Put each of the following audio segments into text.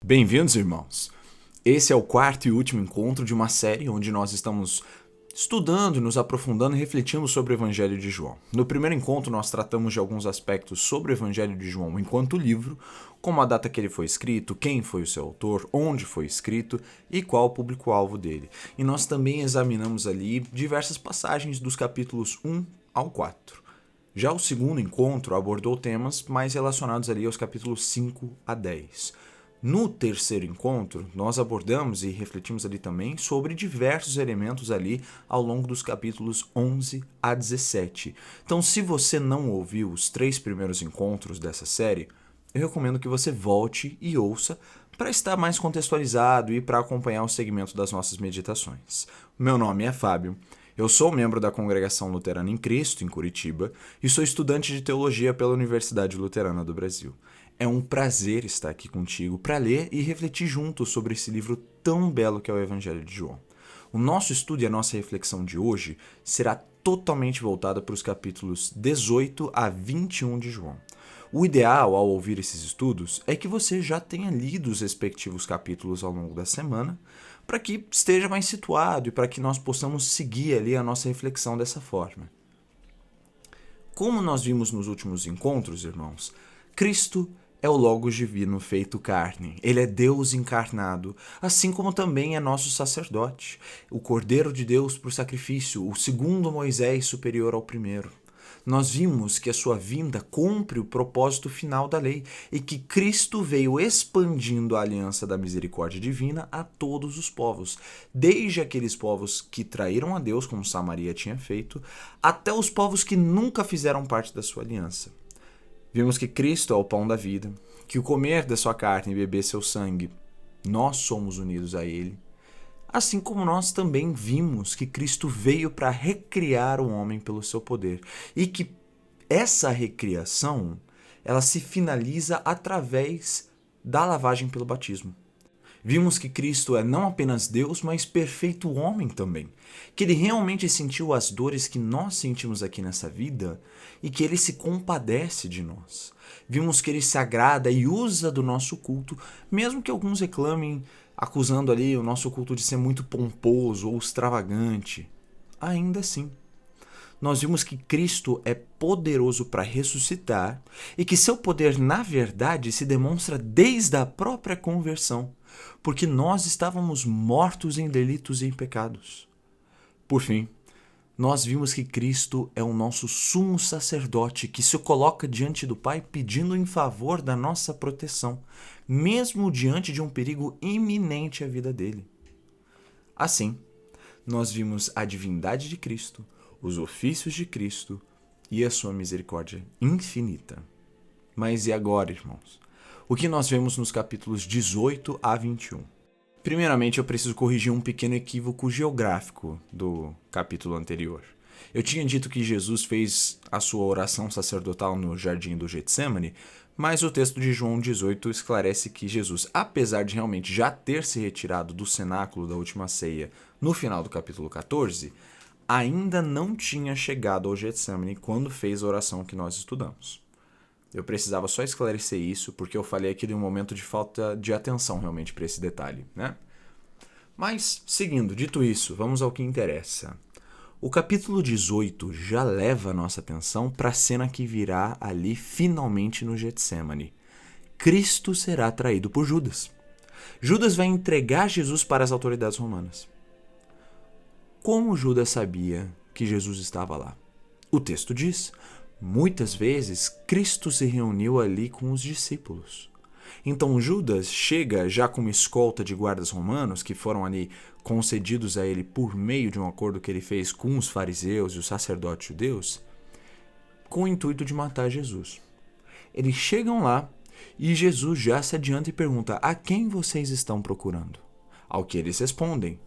Bem-vindos, irmãos! Esse é o quarto e último encontro de uma série onde nós estamos estudando, nos aprofundando e refletindo sobre o Evangelho de João. No primeiro encontro, nós tratamos de alguns aspectos sobre o Evangelho de João enquanto livro, como a data que ele foi escrito, quem foi o seu autor, onde foi escrito e qual o público-alvo dele. E nós também examinamos ali diversas passagens dos capítulos 1 ao 4. Já o segundo encontro abordou temas mais relacionados ali aos capítulos 5 a 10. No terceiro encontro, nós abordamos e refletimos ali também sobre diversos elementos ali ao longo dos capítulos 11 a 17. Então, se você não ouviu os 3 primeiros encontros dessa série, eu recomendo que você volte e ouça para estar mais contextualizado e para acompanhar o segmento das nossas meditações. Meu nome é Fábio. Eu sou membro da Congregação Luterana em Cristo, em Curitiba, e sou estudante de teologia pela Universidade Luterana do Brasil. É um prazer estar aqui contigo para ler e refletir juntos sobre esse livro tão belo que é o Evangelho de João. O nosso estudo e a nossa reflexão de hoje será totalmente voltada para os capítulos 18 a 21 de João. O ideal ao ouvir esses estudos é que você já tenha lido os respectivos capítulos ao longo da semana, para que esteja mais situado e para que nós possamos seguir ali a nossa reflexão dessa forma. Como nós vimos nos últimos encontros, irmãos, Cristo é o Logos divino feito carne. Ele é Deus encarnado, assim como também é nosso sacerdote, o Cordeiro de Deus para o sacrifício, o segundo Moisés superior ao primeiro. Nós vimos que a sua vinda cumpre o propósito final da lei e que Cristo veio expandindo a aliança da misericórdia divina a todos os povos, desde aqueles povos que traíram a Deus, como Samaria tinha feito, até os povos que nunca fizeram parte da sua aliança. Vimos que Cristo é o pão da vida, que o comer da sua carne e beber seu sangue, nós somos unidos a Ele. Assim como nós também vimos que Cristo veio para recriar o homem pelo seu poder e que essa recriação ela se finaliza através da lavagem pelo batismo. Vimos que Cristo é não apenas Deus, mas perfeito homem também. Que ele realmente sentiu as dores que nós sentimos aqui nessa vida e que ele se compadece de nós. Vimos que ele se agrada e usa do nosso culto, mesmo que alguns reclamem, acusando ali o nosso culto de ser muito pomposo ou extravagante. Ainda assim, nós vimos que Cristo é poderoso para ressuscitar e que seu poder, na verdade, se demonstra desde a própria conversão, porque nós estávamos mortos em delitos e em pecados. Por fim, nós vimos que Cristo é o nosso sumo sacerdote que se coloca diante do Pai pedindo em favor da nossa proteção, mesmo diante de um perigo iminente à vida dele. Assim, nós vimos a divindade de Cristo, os ofícios de Cristo e a sua misericórdia infinita. Mas e agora, irmãos? O que nós vemos nos capítulos 18 a 21? Primeiramente, eu preciso corrigir um pequeno equívoco geográfico do capítulo anterior. Eu tinha dito que Jesus fez a sua oração sacerdotal no jardim do Getsemane, mas o texto de João 18 esclarece que Jesus, apesar de realmente já ter se retirado do cenáculo da última ceia no final do capítulo 14, ainda não tinha chegado ao Getsemane quando fez a oração que nós estudamos. Eu precisava só esclarecer isso, porque eu falei aqui de um momento de falta de atenção realmente para esse detalhe, né? Mas, seguindo, dito isso, vamos ao que interessa. O capítulo 18 já leva a nossa atenção para a cena que virá ali finalmente no Getsemane. Cristo será traído por Judas. Judas vai entregar Jesus para as autoridades romanas. Como Judas sabia que Jesus estava lá? O texto diz: muitas vezes Cristo se reuniu ali com os discípulos. Então Judas chega já com uma escolta de guardas romanos que foram ali concedidos a ele por meio de um acordo que ele fez com os fariseus e os sacerdotes judeus, com o intuito de matar Jesus. Eles chegam lá e Jesus já se adianta e pergunta: a quem vocês estão procurando? Ao que eles respondem: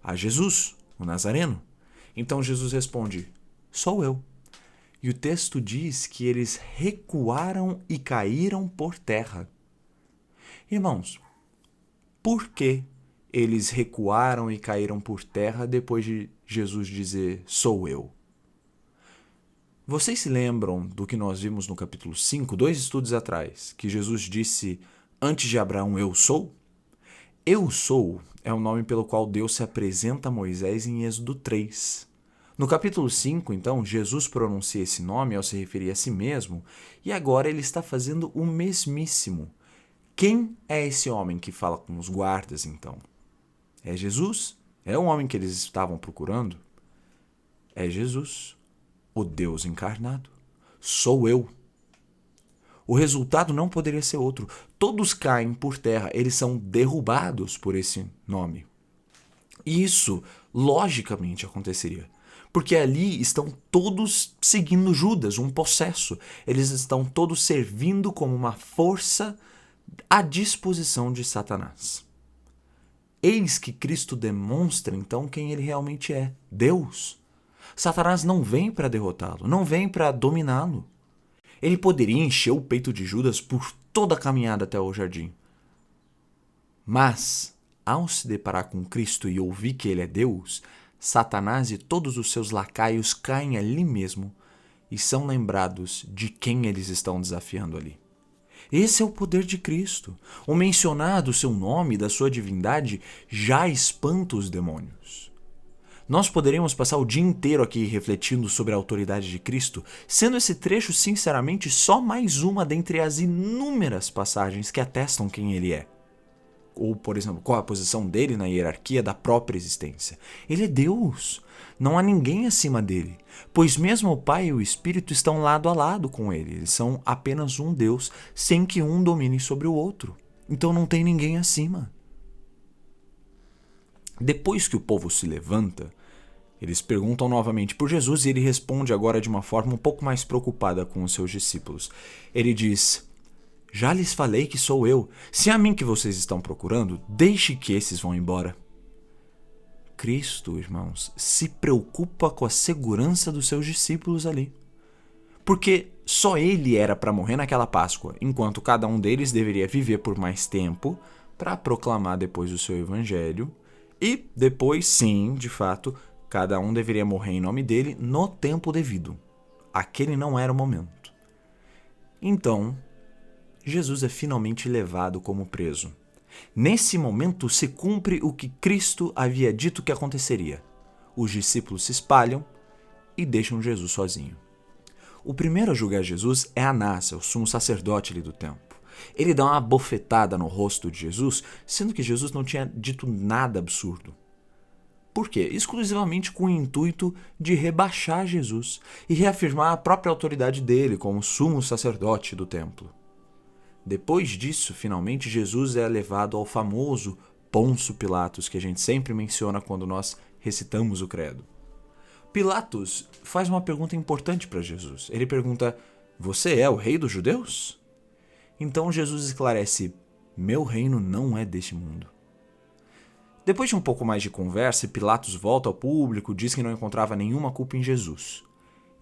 a Jesus, o Nazareno. Então Jesus responde: sou eu. E o texto diz que eles recuaram e caíram por terra. Irmãos, por que eles recuaram e caíram por terra depois de Jesus dizer, sou eu? Vocês se lembram do que nós vimos no capítulo 5, 2 estudos atrás, que Jesus disse, antes de Abraão eu sou? Eu sou é o nome pelo qual Deus se apresenta a Moisés em Êxodo 3. No capítulo 5, então, Jesus pronuncia esse nome ao se referir a si mesmo, e agora ele está fazendo o mesmíssimo. Quem é esse homem que fala com os guardas, então? É Jesus? É o homem que eles estavam procurando? É Jesus, o Deus encarnado. Sou eu. O resultado não poderia ser outro. Todos caem por terra, eles são derrubados por esse nome. E isso, logicamente, aconteceria. Porque ali estão todos seguindo Judas, um possesso. Eles estão todos servindo como uma força à disposição de Satanás. Eis que Cristo demonstra, então, quem ele realmente é: Deus. Satanás não vem para derrotá-lo, não vem para dominá-lo. Ele poderia encher o peito de Judas por toda a caminhada até o jardim. Mas, ao se deparar com Cristo e ouvir que ele é Deus, Satanás e todos os seus lacaios caem ali mesmo e são lembrados de quem eles estão desafiando ali. Esse é o poder de Cristo. O mencionar do seu nome e da sua divindade já espanta os demônios. Nós poderíamos passar o dia inteiro aqui refletindo sobre a autoridade de Cristo, sendo esse trecho, sinceramente, só mais uma dentre as inúmeras passagens que atestam quem ele é. Ou, por exemplo, qual a posição dele na hierarquia da própria existência. Ele é Deus. Não há ninguém acima dele, pois mesmo o Pai e o Espírito estão lado a lado com ele. Eles são apenas um Deus, sem que um domine sobre o outro. Então não tem ninguém acima. Depois que o povo se levanta, eles perguntam novamente por Jesus e ele responde agora de uma forma um pouco mais preocupada com os seus discípulos. Ele diz: já lhes falei que sou eu. Se é a mim que vocês estão procurando, deixe que esses vão embora. Cristo, irmãos, se preocupa com a segurança dos seus discípulos ali. Porque só ele era para morrer naquela Páscoa, enquanto cada um deles deveria viver por mais tempo para proclamar depois o seu evangelho. E depois, sim, de fato, cada um deveria morrer em nome dele no tempo devido. Aquele não era o momento. Então, Jesus é finalmente levado como preso. Nesse momento se cumpre o que Cristo havia dito que aconteceria. Os discípulos se espalham e deixam Jesus sozinho. O primeiro a julgar Jesus é Anás, o sumo sacerdote ali do templo. Ele dá uma bofetada no rosto de Jesus, sendo que Jesus não tinha dito nada absurdo. Por quê? Exclusivamente com o intuito de rebaixar Jesus e reafirmar a própria autoridade dele como sumo sacerdote do templo. Depois disso, finalmente, Jesus é levado ao famoso Pôncio Pilatos, que a gente sempre menciona quando nós recitamos o credo. Pilatos faz uma pergunta importante para Jesus. Ele pergunta: você é o rei dos judeus? Então Jesus esclarece: meu reino não é deste mundo. Depois de um pouco mais de conversa, Pilatos volta ao público, diz que não encontrava nenhuma culpa em Jesus.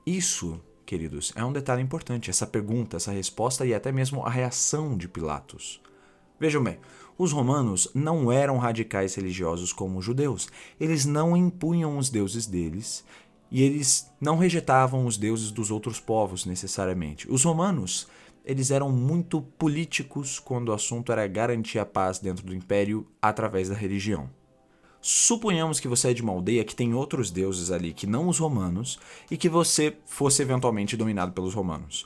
Isso, queridos, é um detalhe importante, essa pergunta, essa resposta e até mesmo a reação de Pilatos. Vejam bem, os romanos não eram radicais religiosos como os judeus. Eles não impunham os deuses deles e eles não rejeitavam os deuses dos outros povos necessariamente. Os romanos, eles eram muito políticos quando o assunto era garantir a paz dentro do império através da religião. Suponhamos que você é de uma aldeia que tem outros deuses ali que não os romanos e que você fosse eventualmente dominado pelos romanos.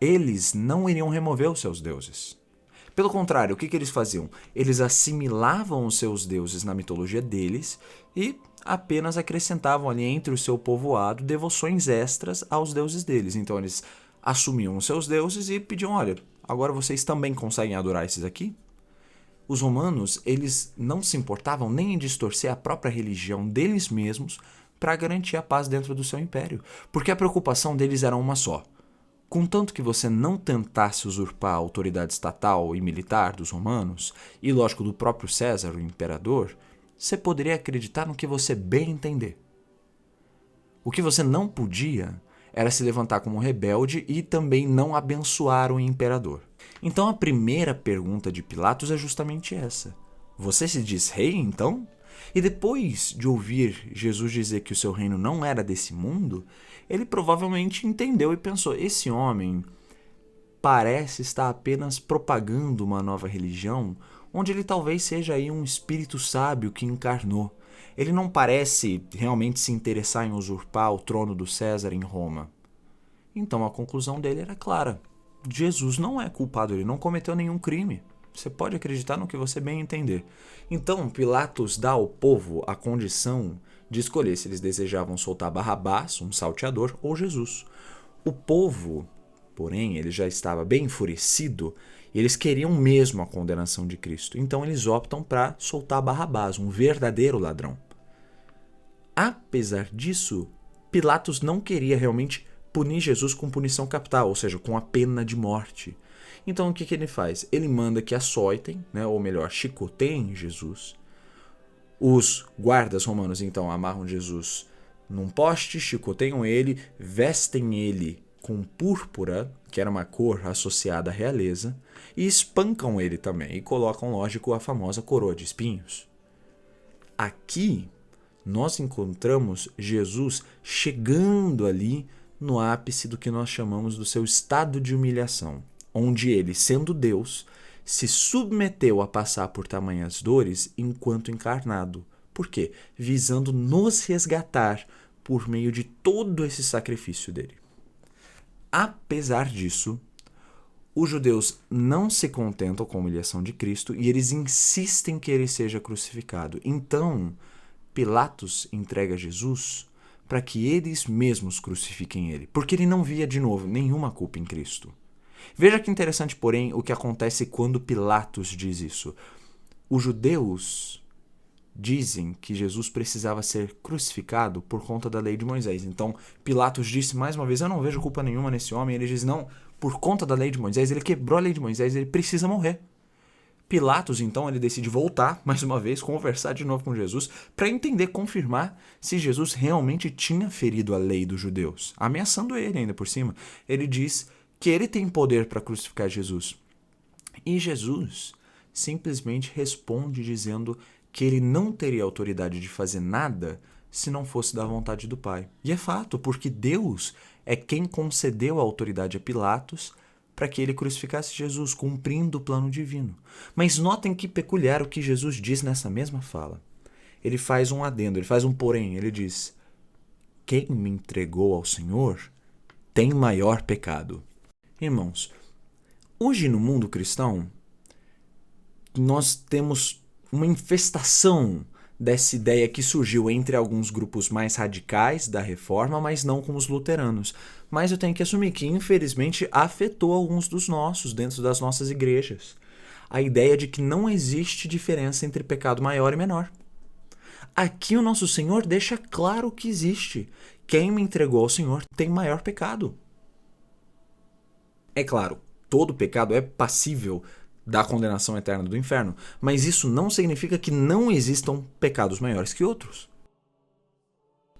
Eles não iriam remover os seus deuses. Pelo contrário, o que eles faziam? Eles assimilavam os seus deuses na mitologia deles e apenas acrescentavam ali entre o seu povoado devoções extras aos deuses deles. Então eles assumiam os seus deuses e pediam: olha, agora vocês também conseguem adorar esses aqui? Os romanos, eles não se importavam nem em distorcer a própria religião deles mesmos para garantir a paz dentro do seu império, porque a preocupação deles era uma só. Contanto que você não tentasse usurpar a autoridade estatal e militar dos romanos, e lógico do próprio César, o imperador, você poderia acreditar no que você bem entender. O que você não podia era se levantar como rebelde e também não abençoar o imperador. Então a primeira pergunta de Pilatos é justamente essa: você se diz rei, então? E depois de ouvir Jesus dizer que o seu reino não era desse mundo, ele provavelmente entendeu e pensou: esse homem parece estar apenas propagando uma nova religião, onde ele talvez seja aí um espírito sábio que encarnou. Ele não parece realmente se interessar em usurpar o trono do César em Roma. Então a conclusão dele era clara. Jesus não é culpado, ele não cometeu nenhum crime. Você pode acreditar no que você bem entender. Então Pilatos dá ao povo a condição de escolher se eles desejavam soltar Barrabás, um salteador, ou Jesus. O povo, porém, ele já estava bem enfurecido e eles queriam mesmo a condenação de Cristo. Então eles optam para soltar Barrabás, um verdadeiro ladrão. Apesar disso, Pilatos não queria realmente punir Jesus com punição capital, ou seja, com a pena de morte. Então o que ele faz? Ele manda que açoitem, ou melhor, chicoteiem Jesus. Os guardas romanos então amarram Jesus num poste, chicoteiam ele, vestem ele com púrpura, que era uma cor associada à realeza, e espancam ele também, e colocam, lógico, a famosa coroa de espinhos. Aqui nós encontramos Jesus chegando ali no ápice do que nós chamamos do seu estado de humilhação, onde ele, sendo Deus, se submeteu a passar por tamanhas dores enquanto encarnado. Por quê? Visando nos resgatar por meio de todo esse sacrifício dele. Apesar disso, os judeus não se contentam com a humilhação de Cristo e eles insistem que ele seja crucificado. Então, Pilatos entrega Jesus para que eles mesmos crucifiquem ele, porque ele não via, de novo, nenhuma culpa em Cristo. Veja que interessante, porém, o que acontece quando Pilatos diz isso. Os judeus dizem que Jesus precisava ser crucificado por conta da lei de Moisés. Então, Pilatos disse mais uma vez, eu não vejo culpa nenhuma nesse homem. Ele diz, não, por conta da lei de Moisés, ele quebrou a lei de Moisés, ele precisa morrer. Pilatos, então, ele decide voltar, mais uma vez, conversar de novo com Jesus, para entender, confirmar se Jesus realmente tinha ferido a lei dos judeus, ameaçando ele ainda por cima. Ele diz que ele tem poder para crucificar Jesus. E Jesus simplesmente responde dizendo que ele não teria autoridade de fazer nada se não fosse da vontade do Pai. E é fato, porque Deus é quem concedeu a autoridade a Pilatos para que ele crucificasse Jesus, cumprindo o plano divino. Mas notem que peculiar o que Jesus diz nessa mesma fala. Ele faz um adendo, ele faz um porém, ele diz, quem me entregou ao Senhor tem maior pecado. Irmãos, hoje no mundo cristão, nós temos uma infestação dessa ideia que surgiu entre alguns grupos mais radicais da reforma, mas não com os luteranos. Mas eu tenho que assumir que, infelizmente, afetou alguns dos nossos, dentro das nossas igrejas. A ideia de que não existe diferença entre pecado maior e menor. Aqui o nosso Senhor deixa claro que existe. Quem me entregou ao Senhor tem maior pecado. É claro, todo pecado é passível da condenação eterna do inferno, mas isso não significa que não existam pecados maiores que outros.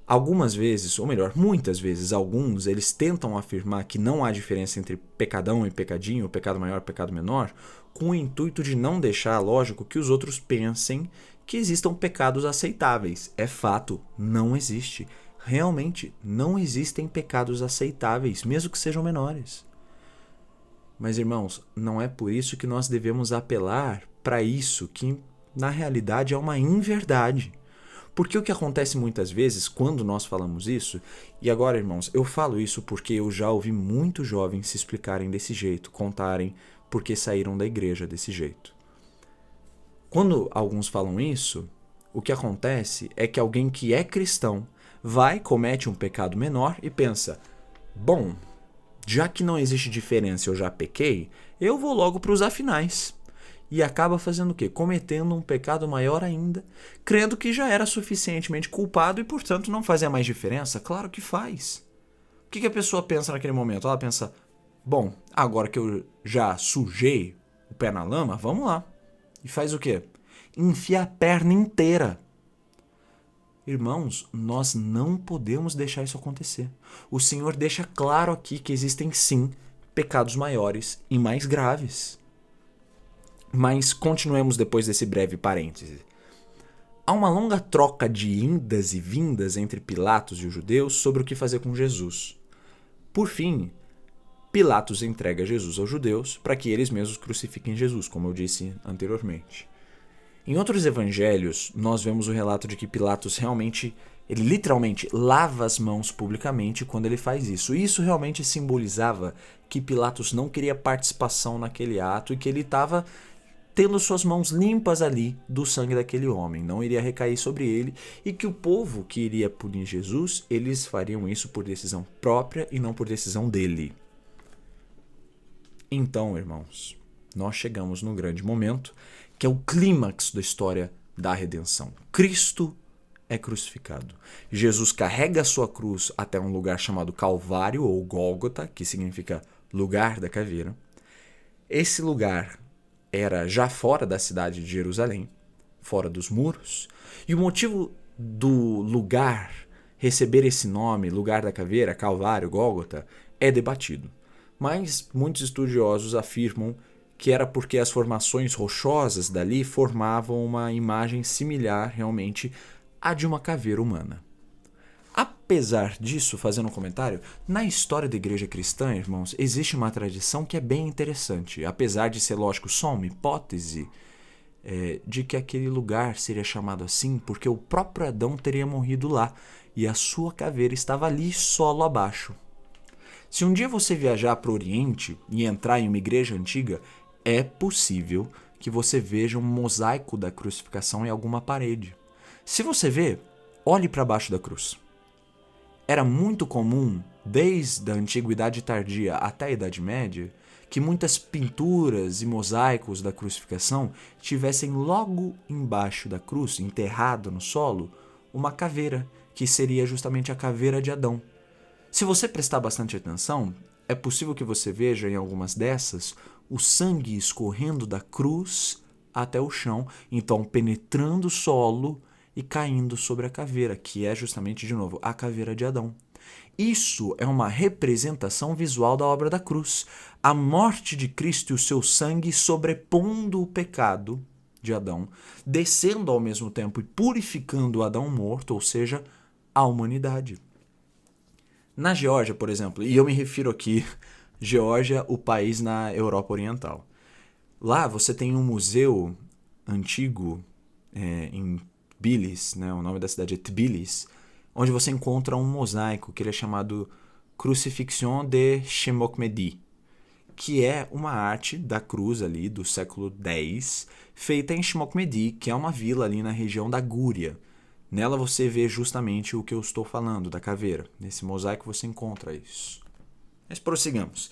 Algumas vezes, ou melhor, muitas vezes, alguns, eles tentam afirmar que não há diferença entre pecadão e pecadinho, pecado maior e pecado menor, com o intuito de não deixar, lógico, que os outros pensem que existam pecados aceitáveis. É fato, não existe. Realmente, não existem pecados aceitáveis, mesmo que sejam menores. Mas, irmãos, não é por isso que nós devemos apelar para isso, que na realidade é uma inverdade. Porque o que acontece muitas vezes quando nós falamos isso, e agora, irmãos, eu falo isso porque eu já ouvi muitos jovens se explicarem desse jeito, contarem porque saíram da igreja desse jeito. Quando alguns falam isso, o que acontece é que alguém que é cristão vai, comete um pecado menor e pensa, bom, já que não existe diferença, eu já pequei, eu vou logo para os afinais. E acaba fazendo o quê? Cometendo um pecado maior ainda, crendo que já era suficientemente culpado e, portanto, não fazia mais diferença? Claro que faz. O que a pessoa pensa naquele momento? Ela pensa, bom, agora que eu já sujei o pé na lama, vamos lá. E faz o quê? Enfia a perna inteira. Irmãos, nós não podemos deixar isso acontecer. O Senhor deixa claro aqui que existem sim pecados maiores e mais graves. Mas continuemos depois desse breve parêntese. Há uma longa troca de indas e vindas entre Pilatos e os judeus sobre o que fazer com Jesus. Por fim, Pilatos entrega Jesus aos judeus para que eles mesmos crucifiquem Jesus, como eu disse anteriormente. Em outros evangelhos, nós vemos o relato de que Pilatos realmente, ele literalmente lava as mãos publicamente quando ele faz isso. E isso realmente simbolizava que Pilatos não queria participação naquele ato e que ele estava tendo suas mãos limpas ali do sangue daquele homem, não iria recair sobre ele, e que o povo que iria punir Jesus, eles fariam isso por decisão própria e não por decisão dele. Então, irmãos, nós chegamos num grande momento, que é o clímax da história da redenção. Cristo é crucificado. Jesus carrega a sua cruz até um lugar chamado Calvário, ou Gólgota, que significa lugar da caveira. Esse lugar era já fora da cidade de Jerusalém, fora dos muros, e o motivo do lugar receber esse nome, lugar da caveira, Calvário, Gólgota, é debatido. Mas muitos estudiosos afirmam que era porque as formações rochosas dali formavam uma imagem similar realmente à de uma caveira humana. Apesar disso, fazendo um comentário, na história da igreja cristã, irmãos, existe uma tradição que é bem interessante. Apesar de ser, lógico, só uma hipótese, de que aquele lugar seria chamado assim porque o próprio Adão teria morrido lá e a sua caveira estava ali solo abaixo. Se um dia você viajar para o Oriente e entrar em uma igreja antiga, é possível que você veja um mosaico da crucificação em alguma parede. Se você vê, olhe para baixo da cruz. Era muito comum, desde a Antiguidade Tardia até a Idade Média, que muitas pinturas e mosaicos da crucificação tivessem logo embaixo da cruz, enterrado no solo, uma caveira, que seria justamente a caveira de Adão. Se você prestar bastante atenção, é possível que você veja em algumas dessas o sangue escorrendo da cruz até o chão, então penetrando o solo e caindo sobre a caveira, que é justamente, de novo, a caveira de Adão. Isso é uma representação visual da obra da cruz. A morte de Cristo e o seu sangue sobrepondo o pecado de Adão, descendo ao mesmo tempo e purificando o Adão morto, ou seja, a humanidade. Na Geórgia, por exemplo, e eu me refiro aqui, Geórgia, o país na Europa Oriental. Lá você tem um museu antigo em Tbilis, né? O nome da cidade é Tbilis, onde você encontra um mosaico que ele é chamado Crucifixion de Shemokmedi, que é uma arte da cruz ali do século X, feita em Shemokmedi, que é uma vila ali na região da Gúria. Nela você vê justamente o que eu estou falando, da caveira. Nesse mosaico você encontra isso. Mas prossigamos.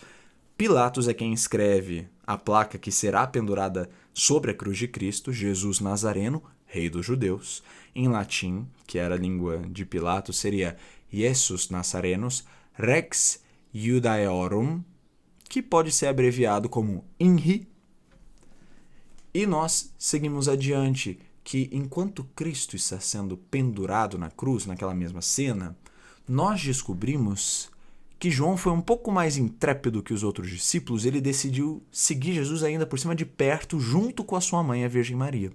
Pilatos é quem escreve a placa que será pendurada sobre a cruz de Cristo, Jesus Nazareno, rei dos judeus. Em latim, que era a língua de Pilatos, seria Iesus Nazarenus Rex Iudaeorum, que pode ser abreviado como INRI. E nós seguimos adiante, que enquanto Cristo está sendo pendurado na cruz, naquela mesma cena, nós descobrimos que João foi um pouco mais intrépido que os outros discípulos, ele decidiu seguir Jesus ainda por cima de perto, junto com a sua mãe, a Virgem Maria.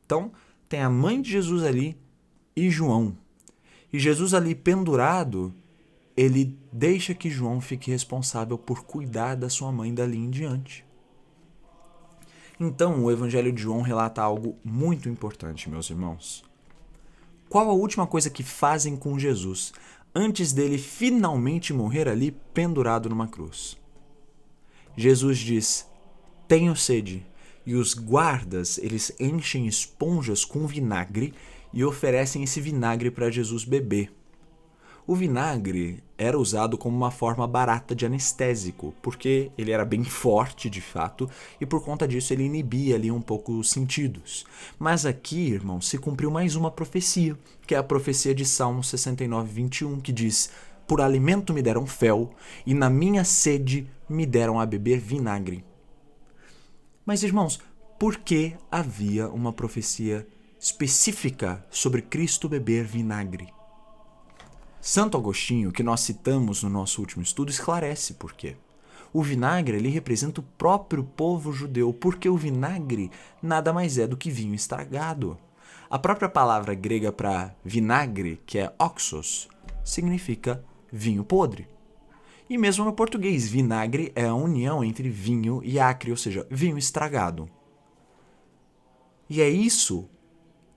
Então, tem a mãe de Jesus ali e João. E Jesus ali pendurado, ele deixa que João fique responsável por cuidar da sua mãe dali em diante. Então, o Evangelho de João relata algo muito importante, meus irmãos. Qual a última coisa que fazem com Jesus antes dele finalmente morrer ali pendurado numa cruz? Jesus diz: tenho sede. E os guardas, eles enchem esponjas com vinagre e oferecem esse vinagre para Jesus beber. O vinagre era usado como uma forma barata de anestésico, porque ele era bem forte de fato e por conta disso ele inibia ali um pouco os sentidos. Mas aqui, irmão, se cumpriu mais uma profecia, que é a profecia de Salmo 69, 21, que diz: por alimento me deram fel e na minha sede me deram a beber vinagre. Mas, irmãos, por que havia uma profecia específica sobre Cristo beber vinagre? Santo Agostinho, que nós citamos no nosso último estudo, esclarece por quê. O vinagre ele representa o próprio povo judeu, porque o vinagre nada mais é do que vinho estragado. A própria palavra grega para vinagre, que é oxos, significa vinho podre. E mesmo no português, vinagre é a união entre vinho e acre, ou seja, vinho estragado. E é isso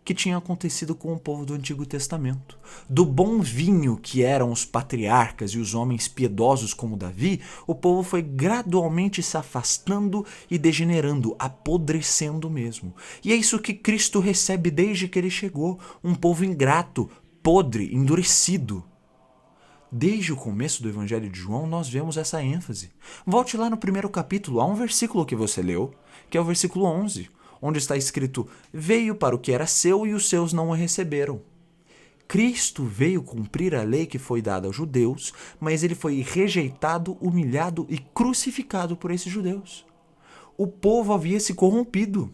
que tinha acontecido com o povo do Antigo Testamento. Do bom vinho que eram os patriarcas e os homens piedosos como Davi, o povo foi gradualmente se afastando e degenerando, apodrecendo mesmo. E é isso que Cristo recebe desde que ele chegou, um povo ingrato, podre, endurecido. Desde o começo do Evangelho de João, nós vemos essa ênfase. Volte lá no primeiro capítulo, há um versículo que você leu, que é o versículo 11, onde está escrito: veio para o que era seu e os seus não o receberam. Cristo veio cumprir a lei que foi dada aos judeus, mas ele foi rejeitado, humilhado e crucificado por esses judeus. O povo havia se corrompido.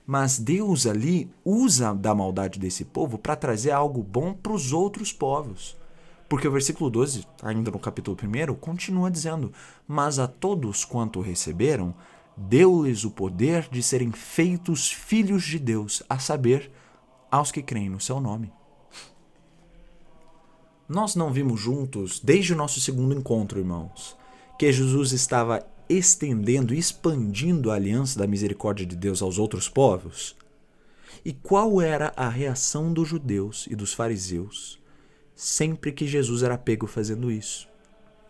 Mas Deus ali usa da maldade desse povo para trazer algo bom para os outros povos. Porque o versículo 12, ainda no capítulo 1, continua dizendo: mas a todos quanto o receberam, deu-lhes o poder de serem feitos filhos de Deus, a saber, aos que creem no seu nome. Nós não vimos juntos, desde o nosso segundo encontro, irmãos, que Jesus estava estendendo e expandindo a aliança da misericórdia de Deus aos outros povos? E qual era a reação dos judeus e dos fariseus sempre que Jesus era pego fazendo isso?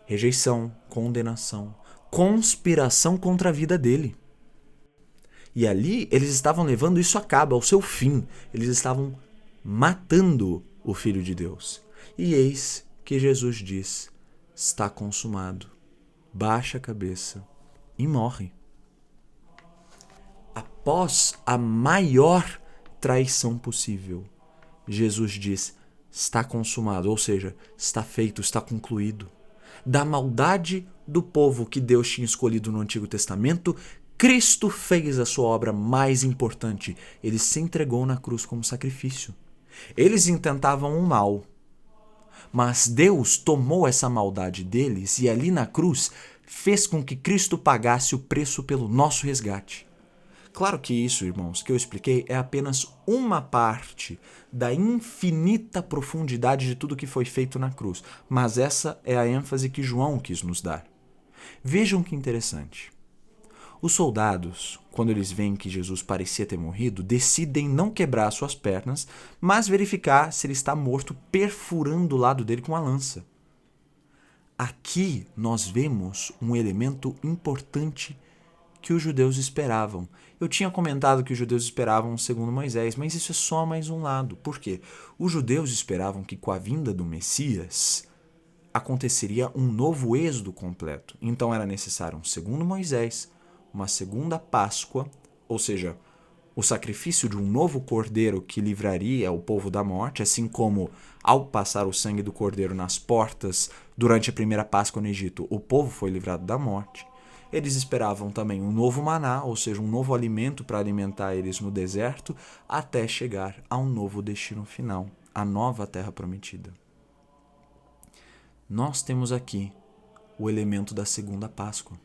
Rejeição, condenação, conspiração contra a vida dele. E ali eles estavam levando isso a cabo, ao seu fim. Eles estavam matando o Filho de Deus. E eis que Jesus diz: está consumado. Baixa a cabeça e morre. Após a maior traição possível, Jesus diz: está consumado, ou seja, está feito, está concluído. Da maldade do povo que Deus tinha escolhido no Antigo Testamento, Cristo fez a sua obra mais importante. Ele se entregou na cruz como sacrifício. Eles intentavam o mal, mas Deus tomou essa maldade deles e ali na cruz fez com que Cristo pagasse o preço pelo nosso resgate. Claro que isso, irmãos, que eu expliquei é apenas uma parte da infinita profundidade de tudo que foi feito na cruz, mas essa é a ênfase que João quis nos dar. Vejam que interessante. Os soldados, quando eles veem que Jesus parecia ter morrido, decidem não quebrar suas pernas, mas verificar se ele está morto, perfurando o lado dele com a lança. Aqui nós vemos um elemento importante que os judeus esperavam. Eu tinha comentado que os judeus esperavam segundo Moisés, mas isso é só mais um lado. Por quê? Os judeus esperavam que com a vinda do Messias aconteceria um novo êxodo completo. Então era necessário um segundo Moisés, uma segunda Páscoa, ou seja, o sacrifício de um novo cordeiro que livraria o povo da morte, assim como ao passar o sangue do cordeiro nas portas durante a primeira Páscoa no Egito, o povo foi livrado da morte. Eles esperavam também um novo maná, ou seja, um novo alimento para alimentar eles no deserto, até chegar a um novo destino final, a nova terra prometida. Nós temos aqui o elemento da segunda Páscoa.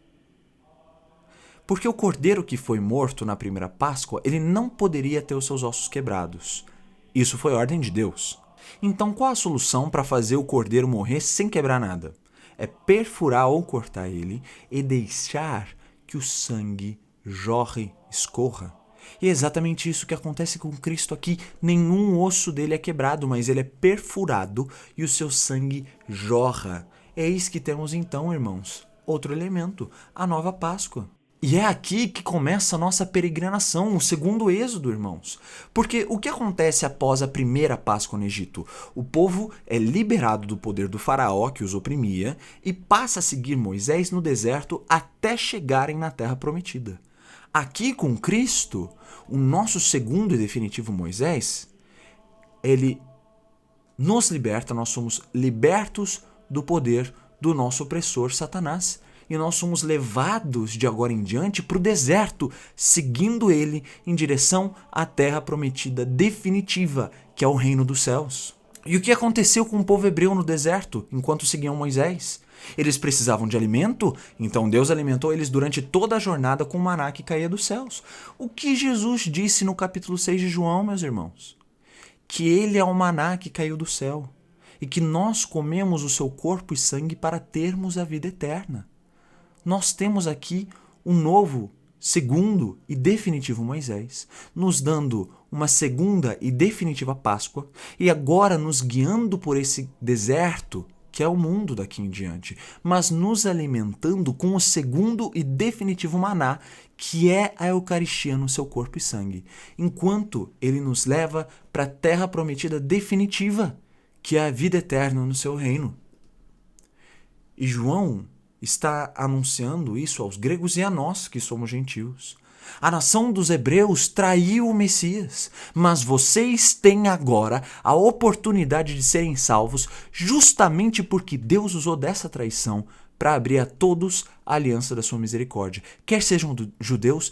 Porque o cordeiro que foi morto na primeira Páscoa, ele não poderia ter os seus ossos quebrados. Isso foi ordem de Deus. Então qual a solução para fazer o cordeiro morrer sem quebrar nada? É perfurar ou cortar ele e deixar que o sangue jorre, escorra. E é exatamente isso que acontece com Cristo aqui. Nenhum osso dele é quebrado, mas ele é perfurado e o seu sangue jorra. Eis que temos então, irmãos, outro elemento, a nova Páscoa. E é aqui que começa a nossa peregrinação, o segundo êxodo, irmãos. Porque o que acontece após a primeira Páscoa no Egito? O povo é liberado do poder do faraó que os oprimia e passa a seguir Moisés no deserto até chegarem na terra prometida. Aqui com Cristo, o nosso segundo e definitivo Moisés, ele nos liberta, nós somos libertos do poder do nosso opressor Satanás. E nós somos levados de agora em diante para o deserto, seguindo ele em direção à terra prometida definitiva, que é o reino dos céus. E o que aconteceu com o povo hebreu no deserto, enquanto seguiam Moisés? Eles precisavam de alimento, então Deus alimentou eles durante toda a jornada com o maná que caía dos céus. O que Jesus disse no capítulo 6 de João, meus irmãos? Que ele é o maná que caiu do céu. e que nós comemos o seu corpo e sangue para termos a vida eterna. Nós temos aqui um novo, segundo e definitivo Moisés, nos dando uma segunda e definitiva Páscoa e agora nos guiando por esse deserto que é o mundo daqui em diante, mas nos alimentando com o segundo e definitivo maná, que é a Eucaristia no seu corpo e sangue, enquanto ele nos leva para a terra prometida definitiva, que é a vida eterna no seu reino. E João está anunciando isso aos gregos e a nós, que somos gentios. A nação dos hebreus traiu o Messias, mas vocês têm agora a oportunidade de serem salvos justamente porque Deus usou dessa traição para abrir a todos a aliança da sua misericórdia, quer sejam judeus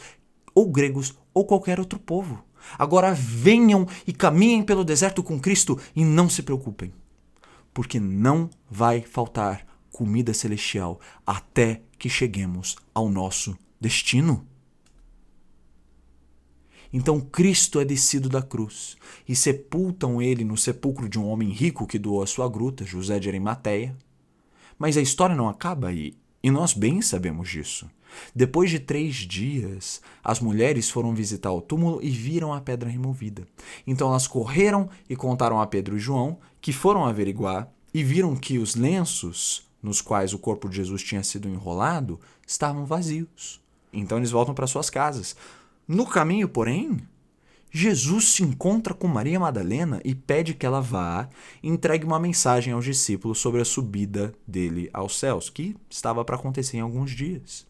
ou gregos ou qualquer outro povo. Agora venham e caminhem pelo deserto com Cristo e não se preocupem, porque não vai faltar comida celestial até que cheguemos ao nosso destino. Então Cristo é descido da cruz e sepultam ele no sepulcro de um homem rico que doou a sua gruta, José de Arimateia. Mas a história não acaba aí, e nós bem sabemos disso. Depois de 3 dias, as mulheres foram visitar o túmulo e viram a pedra removida. Então elas correram e contaram a Pedro e João, que foram averiguar e viram que os lenços nos quais o corpo de Jesus tinha sido enrolado estavam vazios. Então eles voltam para suas casas. No caminho, porém, Jesus se encontra com Maria Madalena e pede que ela vá e entregue uma mensagem aos discípulos sobre a subida dele aos céus, que estava para acontecer em alguns dias.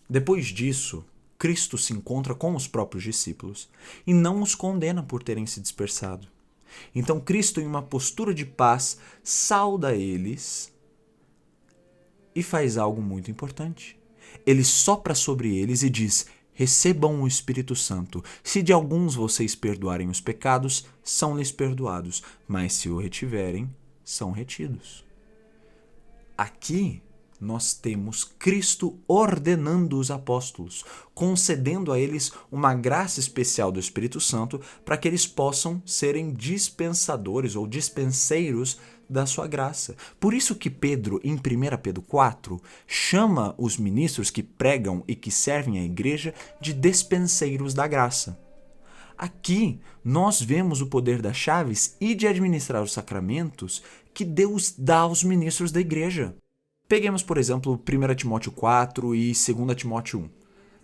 Depois disso, Cristo se encontra com os próprios discípulos e não os condena por terem se dispersado. Então Cristo, em uma postura de paz, sauda eles e faz algo muito importante. Ele sopra sobre eles e diz: recebam o Espírito Santo. Se de alguns vocês perdoarem os pecados, são-lhes perdoados, mas se o retiverem, são retidos. Aqui nós temos Cristo ordenando os apóstolos, concedendo a eles uma graça especial do Espírito Santo para que eles possam serem dispensadores ou dispenseiros da sua graça. Por isso que Pedro, em 1 Pedro 4, chama os ministros que pregam e que servem a igreja de despenseiros da graça. Aqui nós vemos o poder das chaves e de administrar os sacramentos que Deus dá aos ministros da igreja. Peguemos, por exemplo, 1 Timóteo 4 e 2 Timóteo 1.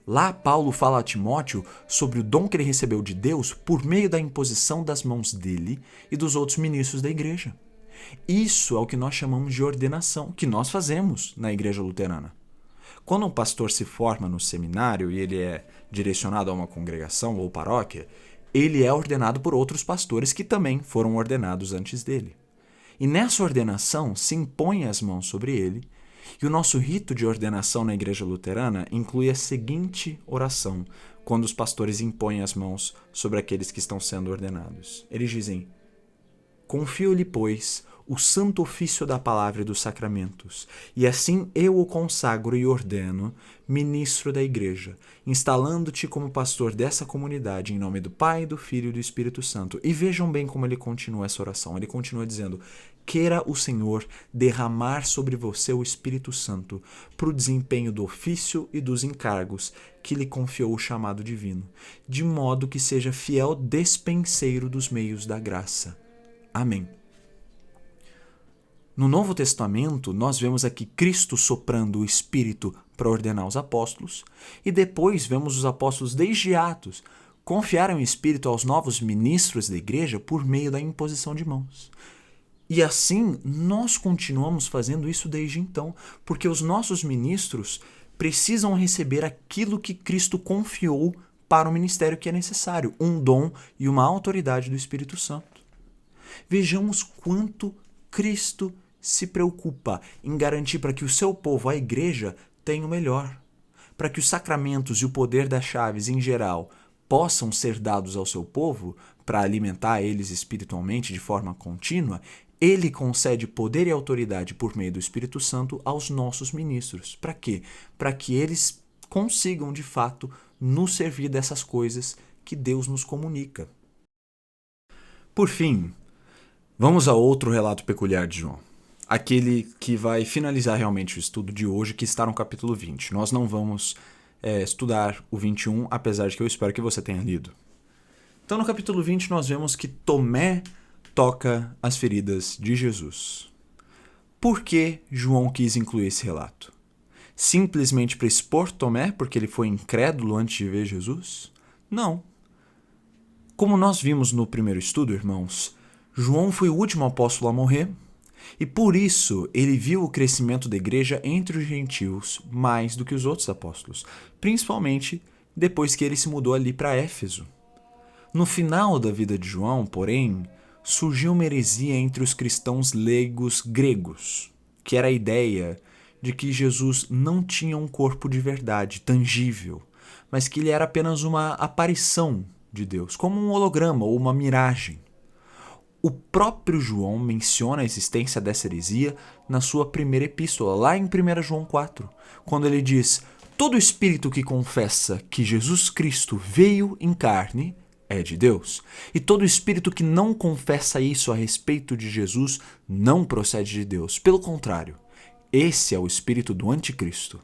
Lá, Paulo fala a Timóteo sobre o dom que ele recebeu de Deus por meio da imposição das mãos dele e dos outros ministros da igreja. Isso é o que nós chamamos de ordenação, que nós fazemos na igreja luterana. Quando um pastor se forma no seminário e ele é direcionado a uma congregação ou paróquia, ele é ordenado por outros pastores que também foram ordenados antes dele. E nessa ordenação se impõe as mãos sobre ele, e o nosso rito de ordenação na igreja luterana inclui a seguinte oração, quando os pastores impõem as mãos sobre aqueles que estão sendo ordenados. Eles dizem: confio-lhe, pois, o santo ofício da palavra e dos sacramentos, e assim eu o consagro e ordeno ministro da igreja, instalando-te como pastor dessa comunidade em nome do Pai, do Filho e do Espírito Santo. E vejam bem como ele continua essa oração. Ele continua dizendo: queira o Senhor derramar sobre você o Espírito Santo para o desempenho do ofício e dos encargos que lhe confiou o chamado divino, de modo que seja fiel despenseiro dos meios da graça. Amém. No Novo Testamento, nós vemos aqui Cristo soprando o Espírito para ordenar os apóstolos, e depois vemos os apóstolos desde Atos confiarem o Espírito aos novos ministros da igreja por meio da imposição de mãos. E assim, nós continuamos fazendo isso desde então, porque os nossos ministros precisam receber aquilo que Cristo confiou para o ministério que é necessário, um dom e uma autoridade do Espírito Santo. Vejamos quanto Cristo se preocupa em garantir para que o seu povo, a igreja, tenha o melhor. Para que os sacramentos e o poder das chaves em geral possam ser dados ao seu povo, para alimentar eles espiritualmente de forma contínua, ele concede poder e autoridade por meio do Espírito Santo aos nossos ministros. Para quê? Para que eles consigam, de fato, nos servir dessas coisas que Deus nos comunica. Por fim, Vamos a outro relato peculiar de João. Aquele que vai finalizar realmente o estudo de hoje, que está no capítulo 20. Nós não vamos estudar o 21, apesar de que eu espero que você tenha lido. Então, no capítulo 20, nós vemos que Tomé toca as feridas de Jesus. Por que João quis incluir esse relato? Simplesmente para expor Tomé, porque ele foi incrédulo antes de ver Jesus? Não. Como nós vimos no primeiro estudo, irmãos, João foi o último apóstolo a morrer, e por isso ele viu o crescimento da igreja entre os gentios mais do que os outros apóstolos, principalmente depois que ele se mudou ali para Éfeso. No final da vida de João, porém, surgiu uma heresia entre os cristãos leigos gregos, que era a ideia de que Jesus não tinha um corpo de verdade, tangível, mas que ele era apenas uma aparição de Deus, como um holograma ou uma miragem. O próprio João menciona a existência dessa heresia na sua primeira epístola, lá em 1 João 4, quando ele diz: todo espírito que confessa que Jesus Cristo veio em carne é de Deus, e todo espírito que não confessa isso a respeito de Jesus não procede de Deus. Pelo contrário, esse é o espírito do anticristo.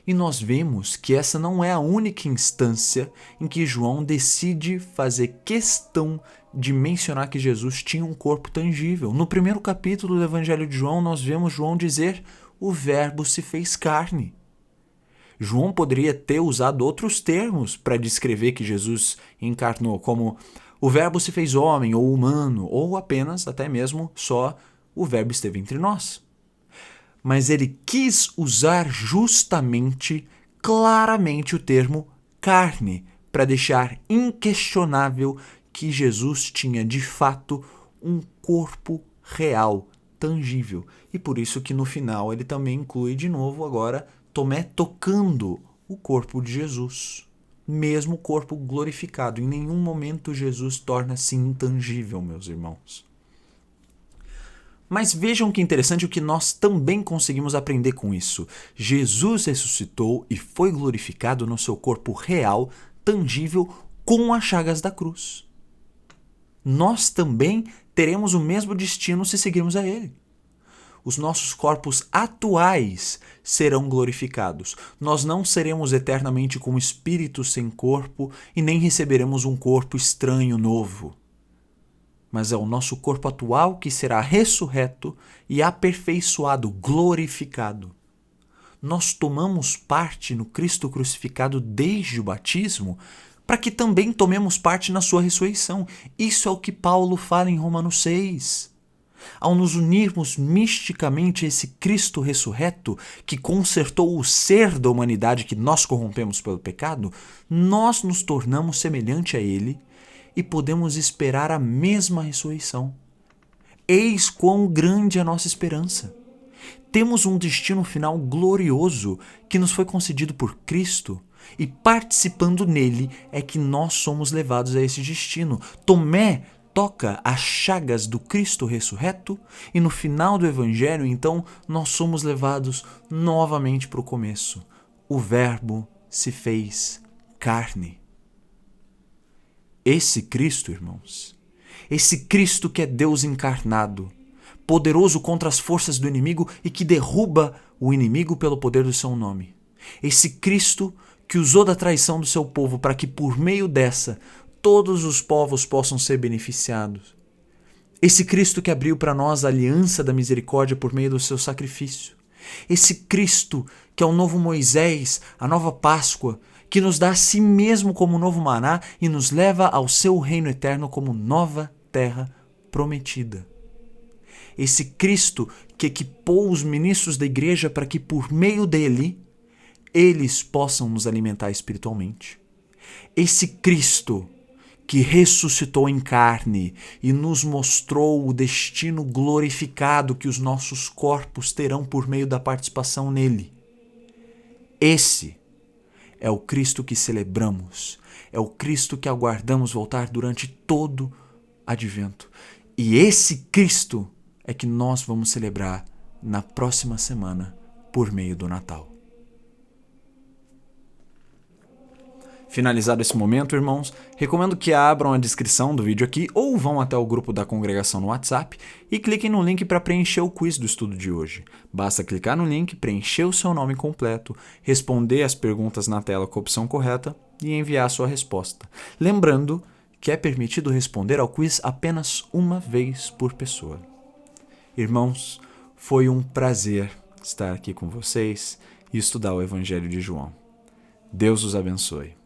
E nós vemos que essa não é a única instância em que João decide fazer questão de mencionar que Jesus tinha um corpo tangível. No primeiro capítulo do Evangelho de João, nós vemos João dizer: o Verbo se fez carne. João poderia ter usado outros termos para descrever que Jesus encarnou, como o Verbo se fez homem ou humano, ou apenas, até mesmo, só o Verbo esteve entre nós. Mas ele quis usar justamente, claramente, o termo carne, para deixar inquestionável que Jesus tinha, de fato, um corpo real, tangível. E por isso que no final ele também inclui de novo agora Tomé tocando o corpo de Jesus. Mesmo o corpo glorificado. Em nenhum momento Jesus torna-se intangível, meus irmãos. Mas vejam que interessante o que nós também conseguimos aprender com isso. Jesus ressuscitou e foi glorificado no seu corpo real, tangível, com as chagas da cruz. Nós também teremos o mesmo destino se seguirmos a Ele. Os nossos corpos atuais serão glorificados. Nós não seremos eternamente como espíritos sem corpo e nem receberemos um corpo estranho novo. Mas é o nosso corpo atual que será ressurreto e aperfeiçoado, glorificado. Nós tomamos parte no Cristo crucificado desde o batismo, para que também tomemos parte na sua ressurreição. Isso é o que Paulo fala em Romanos 6. Ao nos unirmos misticamente a esse Cristo ressurreto, que consertou o ser da humanidade que nós corrompemos pelo pecado, nós nos tornamos semelhante a Ele e podemos esperar a mesma ressurreição. Eis quão grande é a nossa esperança. Temos um destino final glorioso que nos foi concedido por Cristo, e participando nele é que nós somos levados a esse destino. Tomé toca as chagas do Cristo ressurreto e no final do Evangelho, então, nós somos levados novamente para o começo. O Verbo se fez carne. Esse Cristo, irmãos, esse Cristo que é Deus encarnado, poderoso contra as forças do inimigo e que derruba o inimigo pelo poder do seu nome. Esse Cristo que usou da traição do seu povo para que por meio dessa todos os povos possam ser beneficiados. Esse Cristo que abriu para nós a aliança da misericórdia por meio do seu sacrifício. Esse Cristo que é o novo Moisés, a nova Páscoa, que nos dá a si mesmo como novo maná e nos leva ao seu reino eterno como nova terra prometida. Esse Cristo que equipou os ministros da igreja para que por meio dele eles possam nos alimentar espiritualmente. Esse Cristo que ressuscitou em carne e nos mostrou o destino glorificado que os nossos corpos terão por meio da participação nele. Esse é o Cristo que celebramos, é o Cristo que aguardamos voltar durante todo o advento. E esse Cristo é que nós vamos celebrar na próxima semana por meio do Natal. Finalizado esse momento, irmãos, recomendo que abram a descrição do vídeo aqui ou vão até o grupo da congregação no WhatsApp e cliquem no link para preencher o quiz do estudo de hoje. Basta clicar no link, preencher o seu nome completo, responder as perguntas na tela com a opção correta e enviar a sua resposta. Lembrando que é permitido responder ao quiz apenas uma vez por pessoa. Irmãos, foi um prazer estar aqui com vocês e estudar o Evangelho de João. Deus os abençoe.